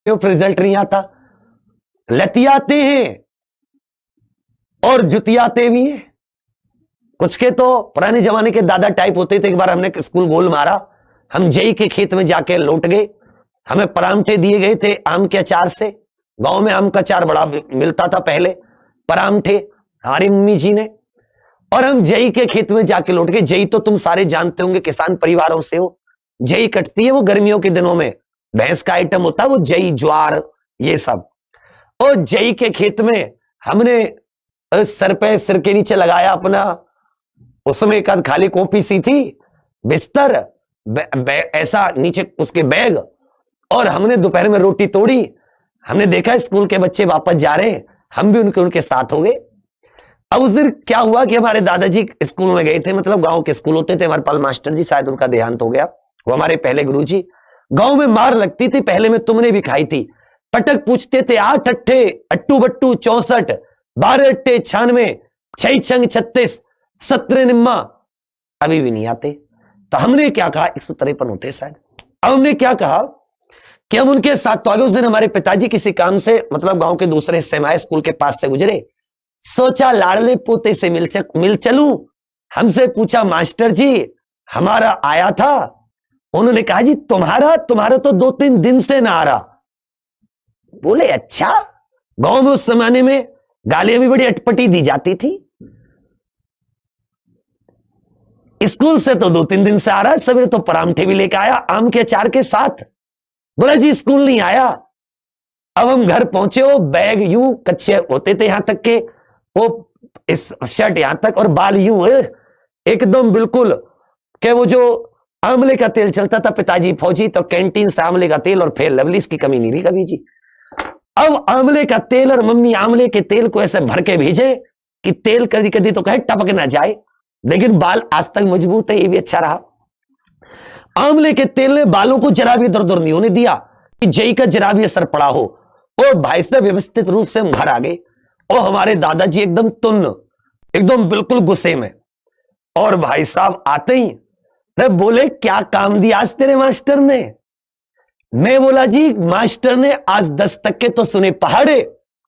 Result नहीं आता, लतियाते हैं और जुतियाते भी हैं। कुछ के तो पुराने जमाने के दादा टाइप होते थे। एक बार हमने स्कूल गोल मारा, हम जेई के खेत में जाके लौट गए, हमें परामठे दिए गए थे आम के अचार से। गांव में आम का अचार बड़ा मिलता था पहले, परामठे हमारी मम्मी जी ने, और हम जेई के खेत में जाके लौट गए। जेई तो तुम सारे जानते होंगे, किसान परिवारों से हो। जेई कटती है वो गर्मियों के दिनों में, भैंस का आइटम होता है वो जेई, ज्वार, ये सब। और जेई के खेत में हमने सर पे, सिर के नीचे लगाया अपना, उसमें एक आध खाली कॉपी सी थी, बिस्तर, ऐसा नीचे उसके बैग, और हमने दोपहर में रोटी तोड़ी। हमने देखा स्कूल के बच्चे वापस जा रहे हैं, हम भी उनके साथ हो गए। अब उस दिन क्या हुआ कि हमारे दादाजी स्कूल में गए थे, मतलब गांव के स्कूल होते थे, हमारे पाल मास्टर जी, शायद उनका देहांत हो गया, वो हमारे पहले गुरुजी। गांव में मार लगती थी पहले में, तुमने भी खाई थी। पटक पूछते थे 8 अट्ठे अट्टू बट्टू 64, 12 अट्टे 96, 6 छंग 36, 17 निम्मा, अभी भी नहीं आते। तो हमने क्या कहा, 153 होते शायद। अब हमने क्या कहा कि हम उनके साथ तो आगे। उस दिन हमारे पिताजी किसी काम से, मतलब गांव के दूसरे हिस्से में आए, स्कूल के पास से गुजरे। सोचा लाड़ले पोते से मिल चलूं। हमसे पूछा मास्टर जी हमारा आया था? उन्होंने कहा जी तुम्हारा तो 2-3 दिन से ना आ रहा। बोले अच्छा। गांव में उस जमाने में गालियां भी बड़ी अटपटी दी जाती थी। स्कूल से तो 2-3 दिन से आ रहा है, सवेरे तो परामठे भी लेकर आया आम के अचार के साथ। बोला जी स्कूल नहीं आया। अब हम घर पहुंचे, वो बैग यूं कच्चे होते थे यहां तक के, वो इस शर्ट यहां तक, और बाल यूं एकदम बिल्कुल के वो जो आंवले का तेल चलता था, पिताजी फौजी, तो कैंटीन से आंवले का तेल, और फिर लवलीस की कमी नहीं रही कभी जी। अब आंवले का तेल, और मम्मी आंवले के तेल को ऐसे भर के भेजे कि तेल कभी कभी तो कहे टपक ना जाए, लेकिन बाल आज तक मजबूत है, ये भी अच्छा रहा। आंवले के तेल ने बालों को जरा भी दर्द नहीं होने दिया कि जेई का जरा भी असर पड़ा हो। और भाई साहब व्यवस्थित रूप से हम घर आ गए, और हमारे दादाजी एकदम तुन्न, एकदम बिल्कुल गुस्से में। और भाई साहब आते ही बोले क्या काम दिया आज तेरे मास्टर ने? मैं बोला जी मास्टर ने आज 10 तक के तो सुने पहाड़े,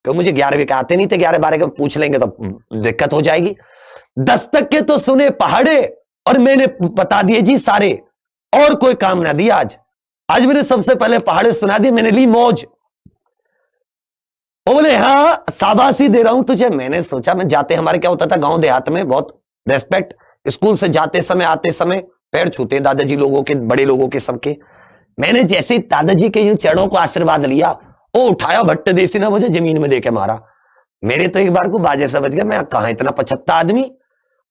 तो मुझे 11वीं के आते नहीं थे, 11-12 के पूछ लेंगे तो दिक्कत हो जाएगी। 10 तक के तो सुने पहाड़े, और मैंने बता दिए जी सारे, और कोई काम ना दिया आज मैंने सबसे पहले पहाड़े सुना दिए, मैंने ली मौज। बोले हाँ शाबाशी दे रहा हूं तुझे। मैंने सोचा, मैं जाते, हमारे क्या होता था गांव देहात में बहुत रेस्पेक्ट, स्कूल से जाते समय आते समय पैर छूते दादाजी लोगों के, बड़े लोगों के, सबके। मैंने जैसे दादाजी के यूं चरणों को आशीर्वाद लिया, वो उठाया भट्ट देसी ना मुझे जमीन में देके मारा। मेरे तो एक बार को बाजे समझ गया, मैं कहां इतना 75 आदमी,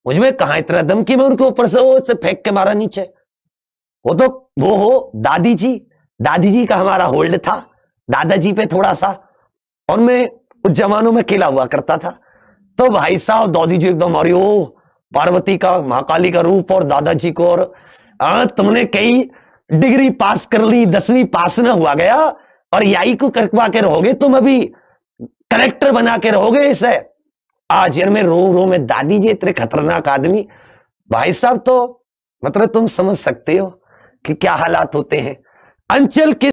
मुझमें कहां इतना दम कि मैं उनके ऊपर से वो से फेंक के मारा नीचे। वो तो वो हो दादी जी का हमारा होल्ड था दादाजी पे थोड़ा सा, और मैं उस जमानों में खेला हुआ करता था। तो भाई साहब दादी जी एकदम, अरे ओ पार्वती का, महाकाली का रूप, और दादाजी को, और तुमने कई डिग्री पास कर ली, 10वीं पास ना हुआ गया, और याई को करवा के रहोगे तुम, अभी कलेक्टर बना के रहोगे इसे। आज यार मैं रो में, दादी जी इतने खतरनाक आदमी। भाई साहब तो मतलब तुम समझ सकते हो कि क्या हालात होते हैं। अंचल के